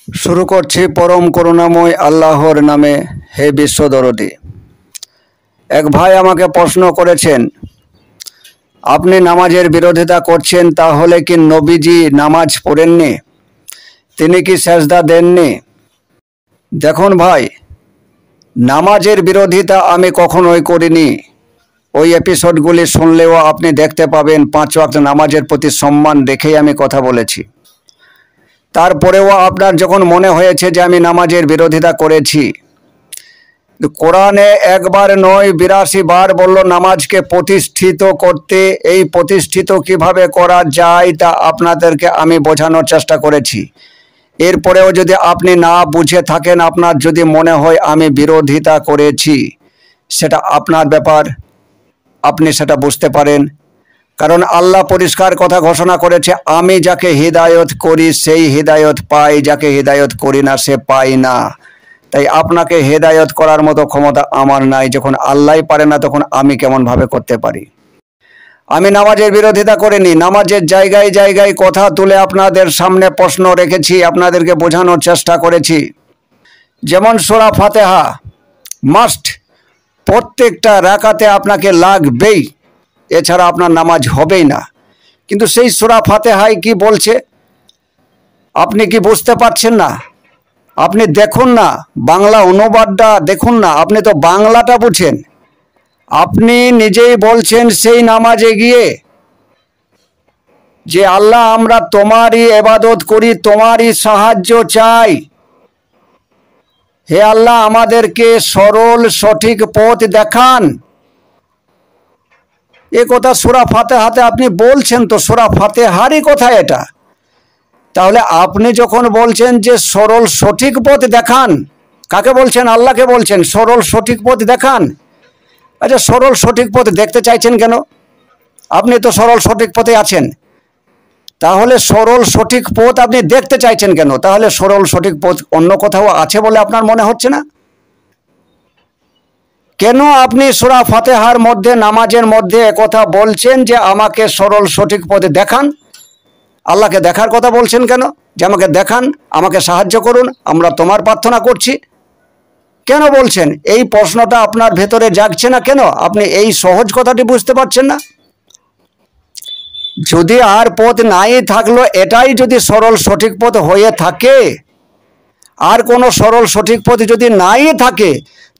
শুরু করছি পরম করুণাময় আল্লাহর নামে। হে বিশ্বদরদী, এক ভাই আমাকে প্রশ্ন করেছেন, আপনি নামাজের বিরোধিতা করছেন, তাহলে কি নবীজি নামাজ পড়েননি? তিনি কি সেজদা দেননি? দেখুন ভাই, নামাজের বিরোধিতা আমি কখনোই করিনি। ওই এপিসোডগুলি শুনলেও আপনি দেখতে পাবেন 5 ওয়াক্ত নামাজের প্রতি সম্মান রেখেই আমি কথা বলেছি। তারপরেও আপনার যখন মনে হয়েছে যে আমি নামাজের বিরোধিতা করেছি, কোরআনে একবার নয় 82 বার বলল নামাজকে প্রতিষ্ঠিত করতে। এই প্রতিষ্ঠিত কিভাবে করা যায় তা আপনাদেরকে আমি বোঝানোর চেষ্টা করেছি। এরপরেও যদি আপনি না বুঝে থাকেন, আপনার যদি মনে হয় আমি বিরোধিতা করেছি, সেটা আপনার ব্যাপার, আপনি সেটা বুঝতে পারেন। কারণ আল্লাহ পরিষ্কার কথা ঘোষণা করেছে, আমি যাকে হিদায়ত করি সেই হিদায়ত পাই, যাকে হিদায়ত করি না সে পাই না। তাই আপনাকে হেদায়ত করার মতো ক্ষমতা আমার নাই। যখন আল্লাহই পারে না, তখন আমি কেমনভাবে করতে পারি? আমি নামাজের বিরোধিতা করিনি। নামাজের জায়গায় জায়গায় কথা তুলে আপনাদের সামনে প্রশ্ন রেখেছি, আপনাদেরকে বোঝানোর চেষ্টা করেছি। যেমন সূরা ফাতিহা মাস্ট, প্রত্যেকটা রাকাতে আপনাকে লাগবেই, এছাড়া আপনার নামাজ হবেই না। কিন্তু সেই সূরা ফাতিহায় কি বলছে আপনি কি বুঝতে পারছেন না? আপনি দেখুন না, বাংলা অনুবাদটা দেখুন না। আপনি তো বাংলাটা বুঝেন। আপনি নিজেই বলছেন সেই নামাজে গিয়ে যে আল্লাহ, আমরা তোমারই ইবাদত করি, তোমারই সাহায্য চাই। হে আল্লাহ, আমাদেরকে সরল সঠিক পথ দেখান। এ কথা সূরা ফাতিহাতে আপনি বলছেন, তো সূরা ফাতিহারই কথা এটা। তাহলে আপনি যখন বলছেন যে সরল সঠিক পথ দেখান, কাকে বলছেন? আল্লাহকে বলছেন সরল সঠিক পথ দেখান। আচ্ছা, সরল সঠিক পথ দেখতে চাইছেন কেন? আপনি তো সরল সঠিক পথে আছেন। তাহলে সরল সঠিক পথ আপনি দেখতে চাইছেন কেন? তাহলে সরল সঠিক পথ অন্য কোথাও আছে বলে আপনার মনে হচ্ছে না? কেন আপনি সূরা ফাতিহার মধ্যে, নামাজের মধ্যে একথা বলছেন যে আমাকে সরল সঠিক পথে দেখান? আল্লাহকে দেখার কথা বলছেন কেন? যে আমাকে দেখান, আমাকে সাহায্য করুন, আমরা তোমার প্রার্থনা করছি। কেন বলছেন? এই প্রশ্নটা আপনার ভেতরে জাগছে না কেন? আপনি এই সহজ কথাটি বুঝতে পারছেন না? যদি আর পথ নাই থাকলো, এটাই যদি সরল সঠিক পথ হয়ে থাকে, আর কোনো সরল সঠিক পথ যদি নাই থাকে,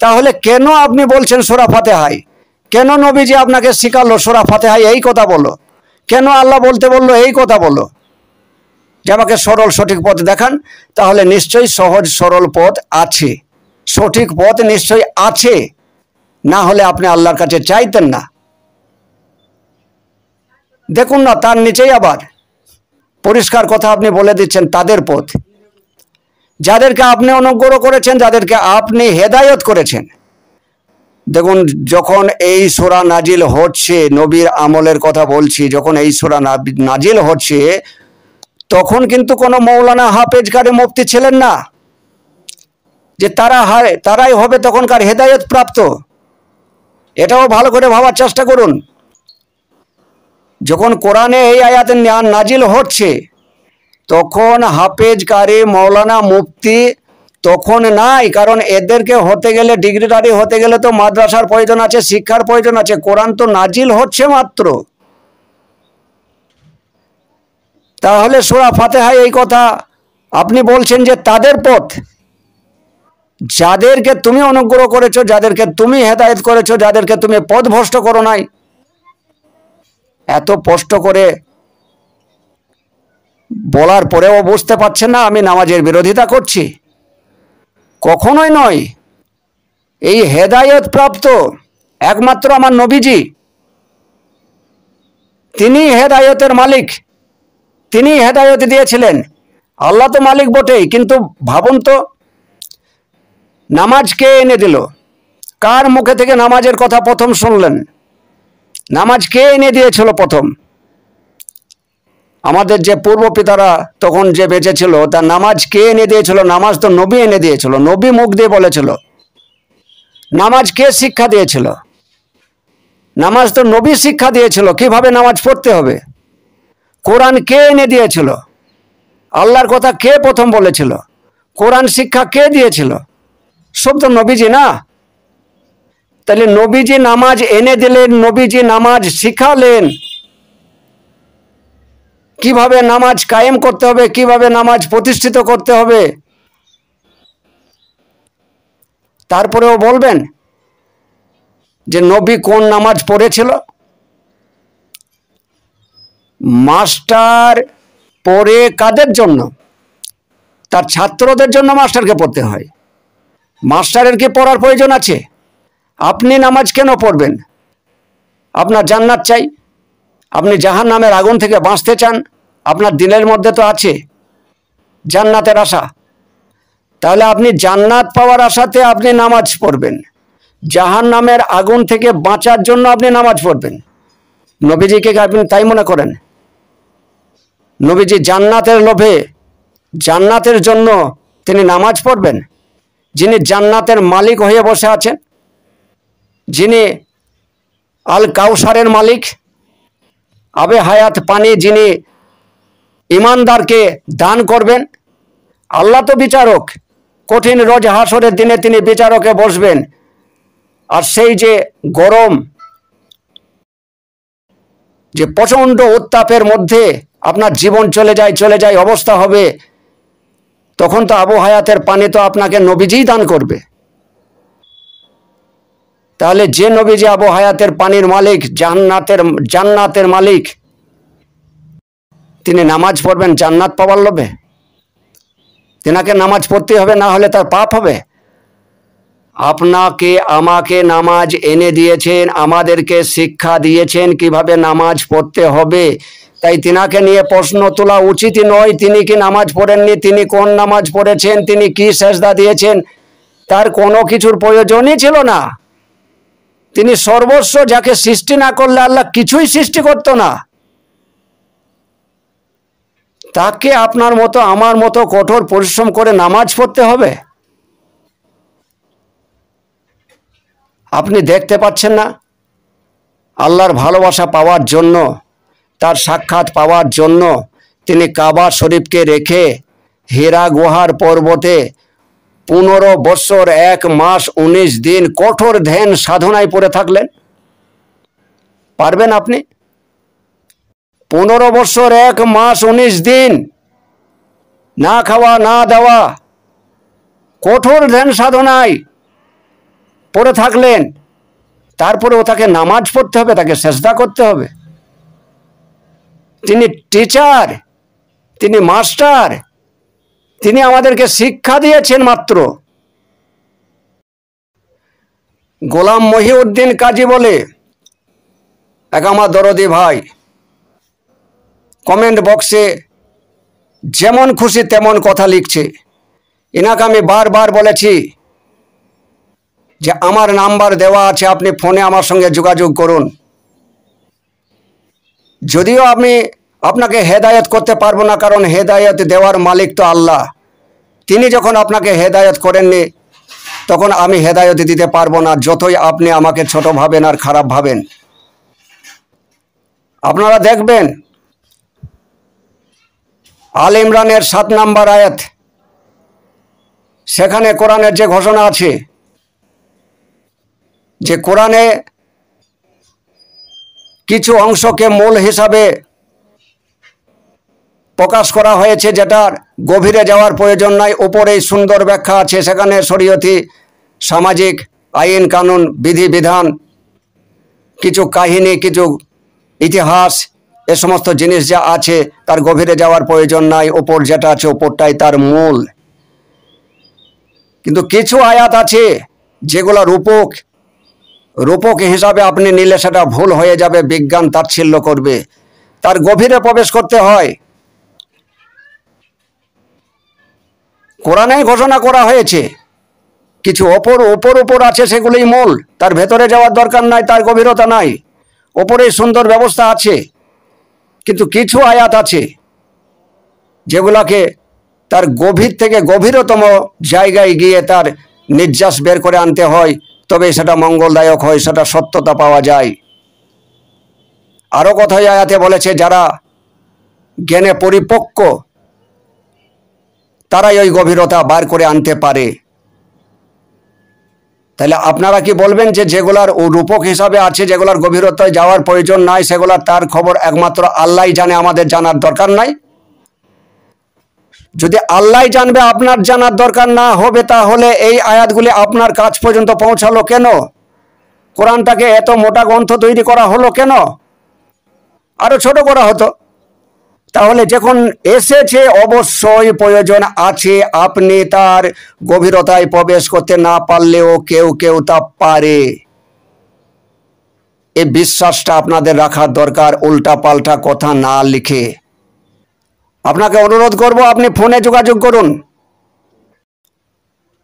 তাহলে কেন আপনি বলছেন সূরা ফাতিহায়? কেন নবীজি আপনাকে শিখালো সূরা ফাতিহায় এই কথা বলো? কেন আল্লাহ বলতে বললো এই কথা বলো যে আমাকে সরল সঠিক পথ দেখান? তাহলে নিশ্চয়ই সহজ সরল পথ আছে, সঠিক পথ নিশ্চয়ই আছে, না হলে আপনি আল্লাহর কাছে চাইতেন না। দেখুন না, তার নিচেই আবার পরিষ্কার কথা আপনি বলে দিচ্ছেন, তাদের পথ, যাদেরকে আপনি অনুগ্রহ করেছেন, যাদেরকে আপনি হেদায়ত করেছেন। দেখুন, যখন এই সূরা নাজিল হচ্ছে, নবীর আমলের কথা বলছি, যখন এই সূরা নাজিল হচ্ছে, তখন কিন্তু কোনো মৌলানা হাফেজ কারি মুফতি ছিলেন না যে তারাই হবে তখনকার হেদায়ত প্রাপ্ত। এটাও ভালো করে ভাবার চেষ্টা করুন। যখন কোরআনে এই আয়াত নাজিল হচ্ছে, তখন হাফেজ কারি মৌলানা মুফতি তখন নাই। কারণ এদেরকে হতে গেলে, ডিগ্রিধারী হতে গেলে তো মাদ্রাসার প্রয়োজন আছে, শিক্ষার প্রয়োজন আছে। কোরআন তো নাজিল হচ্ছে মাত্র। তাহলে সূরা ফাতিহায় এই কথা আপনি বলছেন যে তাদের পথ, যাদেরকে তুমি অনুগ্রহ করেছো, যাদেরকে তুমি হেদায়েত করেছো, যাদেরকে তুমি পথভ্রষ্ট করো নাই। এত কষ্ট করে বলার পরেও বুঝতে পারছেন না আমি নামাজের বিরোধিতা করছি? কখনোই নয়। এই হেদায়েত প্রাপ্ত একমাত্র আমার নবীজি। তিনি হেদায়েতের মালিক, তিনি হেদায়েত দিয়েছিলেন। আল্লাহ তো মালিক বটেই, কিন্তু ভাবুন তো, নামাজ কে এনে দিল? কার মুখে থেকে নামাজের কথা প্রথম শুনলেন? নামাজ কে এনে দিয়েছিল প্রথম? আমাদের যে পূর্ব পিতারা তখন যে বেঁচে ছিল, তার নামাজ কে এনে দিয়েছিল? নামাজ তো নবী এনে দিয়েছিল, নবী মুখ দিয়ে বলেছিল। নামাজ কে শিক্ষা দিয়েছিল? নামাজ তো নবী শিক্ষা দিয়েছিল কিভাবে নামাজ পড়তে হবে। কোরআন কে এনে দিয়েছিল? আল্লাহর কথা কে প্রথম বলেছিল? কোরআন শিক্ষা কে দিয়েছিল? সব তো নবীজি না। তাহলে নবীজি নামাজ এনে দিলেন, নবীজি নামাজ শিখালেন, কিভাবে নামাজ কায়েম করতে হবে, কিভাবে নামাজ প্রতিষ্ঠিত করতে হবে। তারপরেও বলবেন যে নবী কোন নামাজ পড়েছিল? মাস্টার পড়ে কাদের জন্য? তার ছাত্রদের জন্য মাস্টারকে পড়তে হয়। মাস্টারের কি পড়ার প্রয়োজন আছে? আপনি নামাজ কেন পড়বেন? আপনার জান্নাত চাই, আপনি জাহান্নামের আগুন থেকে বাঁচতে চান, আপনার দিলের মধ্যে তো আছে জান্নাতের আশা। তাহলে আপনি জান্নাত পাওয়ার আশাতে আপনি নামাজ পড়বেন, জাহান্নামের আগুন থেকে বাঁচার জন্য আপনি নামাজ পড়বেন। নবীজিকে আপনি তাই মনে করেন? নবীজি জান্নাতের লোভে, জান্নাতের জন্য তিনি নামাজ পড়বেন? যিনি জান্নাতের মালিক হয়ে বসে আছেন, যিনি আল কাউসারের মালিক, আবে হায়াত পানি যিনি ইমানদারকে দান করবেন। আল্লাহ তো বিচারক, কঠিন রোজ হাসরের দিনে তিনি বিচারকে বসবেন। আর সেই যে গরম, যে প্রচণ্ড উত্তাপের মধ্যে আপনার জীবন চলে যায় অবস্থা হবে, তখন তো আবু হায়াতের পানি তো আপনাকে নবীজিই দান করবে। তাহলে যে নবীজি আবু হায়াতের পানির মালিক, জান্নাতের মালিক, তিনি নামাজ পড়বেন জান্নাত পাওয়ার লোভে? তেনাকে নামাজ পড়তে হবে, না হলে তার পাপ হবে। আপনাকে আমাকে নামাজ এনে দিয়েছেন, আমাদেরকে শিক্ষা দিয়েছেন কিভাবে নামাজ পড়তে হবে। তাই তিনাকে নিয়ে প্রশ্ন তোলা উচিতই নয়। তিনি কি নামাজ পড়েননি, তিনি কোন নামাজ পড়েছেন, তিনি কি সেজদা দিয়েছেন, তার কোনো কিছুর প্রয়োজনই ছিল না। তিনি সর্বস্ব, যাকে সৃষ্টি না করলে আল্লাহ কিছুই সৃষ্টি করতো না। তাকে আপনার মতো আমার মতো কঠোর পরিশ্রম করে নামাজ পড়তে হবে? আপনি দেখতে পাচ্ছেন না? আল্লাহর ভালোবাসা পাওয়ার জন্য, তার সাক্ষাৎ পাওয়ার জন্য তিনি কাবা শরীফকে রেখে হীরা গুহার পর্বতে 15 বছর 1 মাস 19 দিন কঠোর ধ্যান সাধনায় পড়ে থাকলেন। পারবেন আপনি? 15 বছর 1 মাস 19 দিন না খাওয়া না দেওয়া কঠোর ধ্যান সাধনায় পড়ে থাকলেন। তারপরেও তাকে নামাজ পড়তে হবে, তাকে সেজদা করতে হবে। তিনি টিচার, তিনি মাস্টার, তিনি আমাদেরকে শিক্ষা দিয়েছেন মাত্র। গোলাম মহিউদ্দিন কাজী বলে এক আমার দরদি ভাই, কমেন্ট বক্সে যেমন খুশি তেমন কথা লিখছে। এনাকে আমি বারবার বলেছি যে আমার নাম্বার দেওয়া আছে, আপনি ফোনে আমার সঙ্গে যোগাযোগ করুন। যদিও আমি আপনাকে হেদায়েত করতে পারবো না, কারণ হেদায়েত দেওয়ার মালিক তো আল্লাহ। তিনি যখন আপনাকে হেদায়েত করেননি, তখন আমি হেদায়েত দিতে পারবো না, যতই আপনি আমাকে ছোট ভাবেন আর খারাপ ভাবেন। আপনারা দেখবেন আল ইমরানের 7 নম্বর আয়াত, সেখানে কোরআনের যে ঘোষণা আছে যে কোরআনে কিছু অংশকে মূল হিসাবে প্রকাশ করা হয়েছে, যেটার গভীরে যাওয়ার প্রয়োজন নাই। উপরেই সুন্দর ব্যাখ্যা আছে, সেখানে শরীয়তি, সামাজিক আইন কানুন, বিধিবিধান, কিছু কাহিনী, কিছু ইতিহাস, এ সমস্ত জিনিস যা আছে তার গভীরে যাওয়ার প্রয়োজন নাই। ওপর যেটা আছে ওপরটাই তার মূল। কিন্তু কিছু আয়াত আছে যেগুলো রূপক হিসাবে আপনি নিলে সেটা ভুল হয়ে যাবে, বিজ্ঞান তাচ্ছিল্য করবে। তার গভীরে প্রবেশ করতে হয়। কোরআনে ঘোষণা করা হয়েছে, কিছু ওপর আছে সেগুলোই মূল, তার ভেতরে যাওয়ার দরকার নাই, তার গভীরতা নাই। ওপরেই সুন্দর ব্যবস্থা আছে, কিন্তু কিছু আয়াত আছে যেগুলাকে তার গভীর থেকে গভীরতম জায়গায় গিয়ে তার নির্যাস বের করে আনতে হয়, তবে সেটা মঙ্গলদায়ক হয়, সেটা সত্যতা পাওয়া যায়। আরও কথাই আয়াতে বলেছে, যারা জ্ঞানে পরিপক্ক তারাই ওই গভীরতা বার করে আনতে পারে। তাহলে আপনারা কি বলবেন যে যেগুলার রূপক হিসাবে আছে, যেগুলার গভীরতায় যাওয়ার প্রয়োজন নাই, সেগুলার তার খবর একমাত্র আল্লাহই জানে, আমাদের জানার দরকার নাই? যদি আল্লাহই জানবে, আপনার জানার দরকার না হবে, তাহলে এই আয়াতগুলি আপনার কাছ পর্যন্ত পৌঁছালো কেন? কোরআনটাকে এত মোটা গ্রন্থ তৈরি করা হলো কেন? আরো ছোট করা হতো। তাহলে যখন এসেছে, অবশ্যই প্রয়োজন আছে। আপনি তার গভীরতায় প্রবেশ করতে না পারলেও কেউ কেউ তা পারে। এই বিশ্বাসটা আপনাদের রাখার দরকার, উল্টা পাল্টা কথা না লিখে। আপনাকে অনুরোধ করব, আপনি ফোনে যোগাযোগ করুন।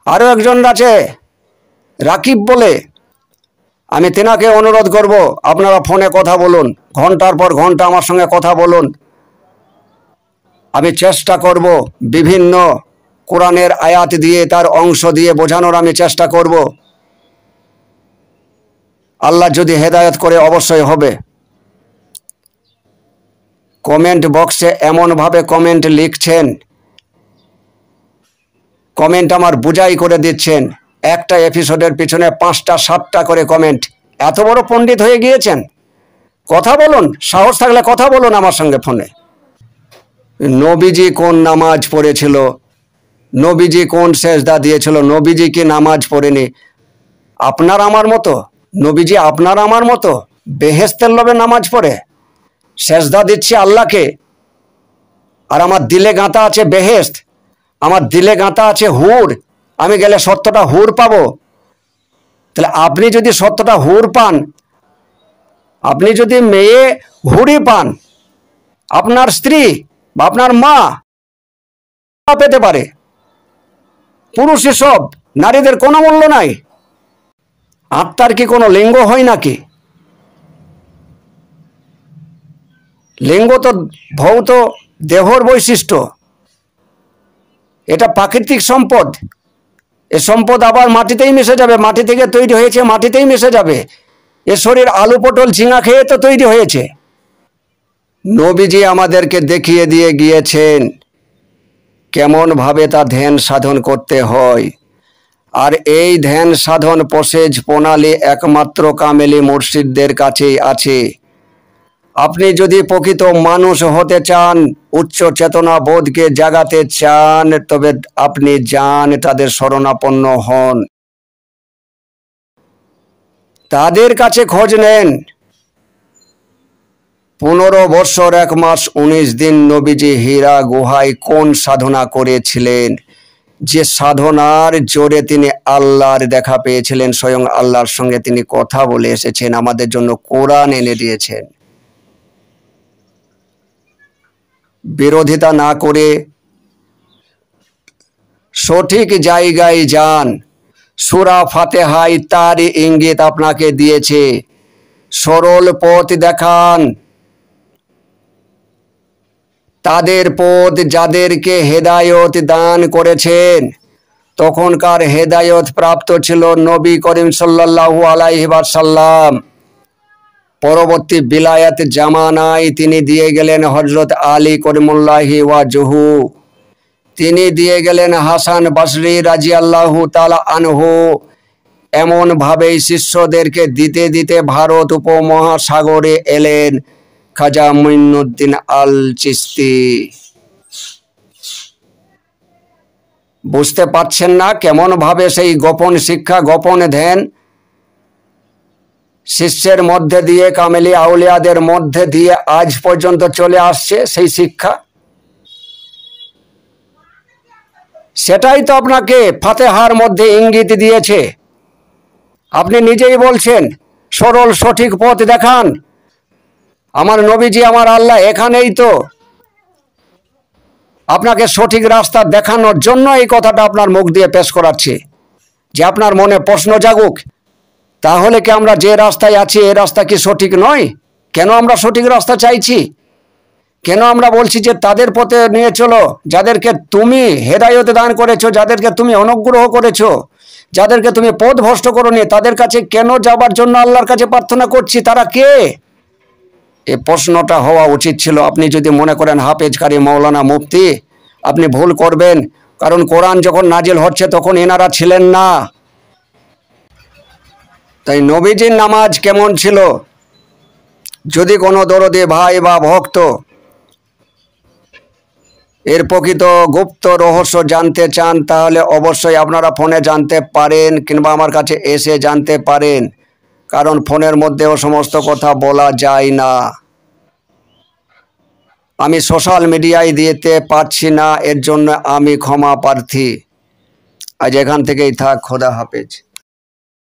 আরো একজন আছে রাকিব বলে, আমি তেনাকে অনুরোধ করব, আপনারা ফোনে কথা বলুন, ঘন্টার পর ঘন্টা আমার সঙ্গে কথা বলুন। আমি চেষ্টা করব বিভিন্ন কোরআনের আয়াত দিয়ে, তার অংশ দিয়ে বোঝানোর আমি চেষ্টা করব। আল্লাহ যদি হেদায়েত করে অবশ্যই হবে। কমেন্ট বক্সে এমনভাবে কমেন্ট লিখছেন, কমেন্ট আমার বুঝাই করে দিচ্ছেন। একটা এপিসোডের পিছনে 5টা 7টা করে কমেন্ট। এত বড় পণ্ডিত হয়ে গিয়েছেন? কথা বলুন, সাহস থাকলে কথা বলুন আমার সঙ্গে ফোনে। নবীজি কোন নামাজ পড়েছিল? নবীজি কোন সেজদা দিয়েছিল? নবীজি কি নামাজ পড়েনি? আপনার আমার মতো? নবীজি আপনার আমার মতো বেহেশতের লোভে নামাজ পড়ে সেজদা দিচ্ছি আল্লাহকে, আর আমার দিলে গাঁথা আছে বেহেশত, আমার দিলে গাঁথা আছে হুর, আমি গেলে 70টা হুর পাবো। তাহলে আপনি যদি 70টা হুর পান, আপনি যদি মেয়ে হুরি পান, আপনার স্ত্রী বা আপনার মা পেতে পারে। পুরুষই সব, নারীদের কোনো মূল্য নাই। আত্মার কি কোনো লিঙ্গ হয় নাকি? লিঙ্গ তো ভৌত দেহর বৈশিষ্ট্য, এটা প্রাকৃতিক সম্পদ। এ সম্পদ আবার মাটিতেই মিশে যাবে, মাটি থেকে তৈরি হয়েছে, মাটিতেই মিশে যাবে। এ শরীর আলু পটল ঝিঙা খেয়ে তো তৈরি হয়েছে। নবীজি আমাদেরকে দেখিয়ে দিয়ে গিয়েছেন কেমন ভাবে তা ধ্যান সাধন করতে হয়। আর এই ধ্যান সাধন প্রসেজ প্রণালী একমাত্র কামেলি মুর্শিদদের কাছেই আছে। আপনি যদি প্রকৃত মানুষ হতে চান, উচ্চ চেতনা বোধকে জাগাতে চান, তবে আপনি যান তাদের শরণাপন্ন হন, তাদের কাছে খোঁজ নেন। 15 বছর 1 মাস 19 দিন নবীজি হীরা গুহায় কোন সাধনা করেছিলেন? যে সাধনার জোরে তিনি আল্লাহর দেখা পেয়েছিলেন, স্বয়ং আল্লাহর সঙ্গে তিনি কথা বলে এসেছেন, আমাদের জন্য কোরআন এনে দিয়েছেন। বিরোধিতা না করে সঠিক জায়গায় যান। সূরা ফাতিহায় তার ইঙ্গিত আপনাকে দিয়েছে। সরল পথ দেখান, তাদের পথ যাদেরকে হেদায়ত দান করেছেন। তখনকার হেদায়ত প্রাপ্ত ছিল নবী করিম সাল্লাল্লাহু আলাইহি ওয়াসাল্লাম। পরবর্তী বিলায়াত জামানায় তিনি দিয়ে গেলেন হযরত আলী করিমুল্লাহি ওয়াজহু, তিনি দিয়ে গেলেন হাসান বসরি রাদিয়াল্লাহু তাআলা আনহু। এমন ভাবেই শিষ্যদেরকে দিতে দিতে ভারত উপমহাসাগরে এলেন খাজা মুঈনুদ্দিন আল চিশতি। বুঝতে পারছেন না কেমন ভাবে সেই গোপন শিক্ষা, গোপন ধ্যান শিষ্যের মধ্যে দিয়ে, কামেলি আউলিয়াদের মধ্যে দিয়ে আজ পর্যন্ত চলে আসছে সেই শিক্ষা? সেটাই তো আপনাকে ফাতিহার মধ্যে ইঙ্গিত দিয়েছে। আপনি নিজেই বলছেন সরল সঠিক পথ দেখান। আমার নবীজি, আমার আল্লাহ এখানেই তো আপনাকে সঠিক রাস্তা দেখানোর জন্য এই কথাটা আপনার মুখ দিয়ে পেশ করাচ্ছি, যে আপনার মনে প্রশ্ন জাগুক। তাহলে কি আমরা যে রাস্তায় আছি এই রাস্তা কি সঠিক নয়? কেন আমরা সঠিক রাস্তা চাইছি? কেন আমরা বলছি যে তাদের পথে নিয়ে চলো, যাদেরকে তুমি হেদায়েত দান করেছো, যাদেরকে তুমি অনুগ্রহ করেছো, যাদেরকে তুমি পথ ভ্রষ্ট করোনি, তাদের কাছে কেন যাবার জন্য আল্লাহর কাছে প্রার্থনা করছি? তারা কে? এই প্রশ্নটা হওয়া উচিত ছিল। আপনি যদি মনে করেন হাফেজ কারি, মাওলানা, মুফতি, আপনি ভুল করবেন, কারণ কোরআন যখন নাজিল হচ্ছে তখন এনারা ছিলেন না। তাই নবীজির নামাজ কেমন ছিল, যদি কোনো দরদি ভাই বা ভক্ত এর প্রকৃত গুপ্ত রহস্য জানতে চান তাহলে অবশ্যই আপনারা ফোনে জানতে পারেন কিংবা আমার কাছে এসে জানতে পারেন, কারণ ফোনের মধ্যেও সমস্ত কথা বলা যায় না। আমি সোশ্যাল মিডিয়ায় দিতে পারছি না, এর জন্য আমি ক্ষমা প্রার্থী। আজ এখান থেকেই থাক, খোদা হাফেজ।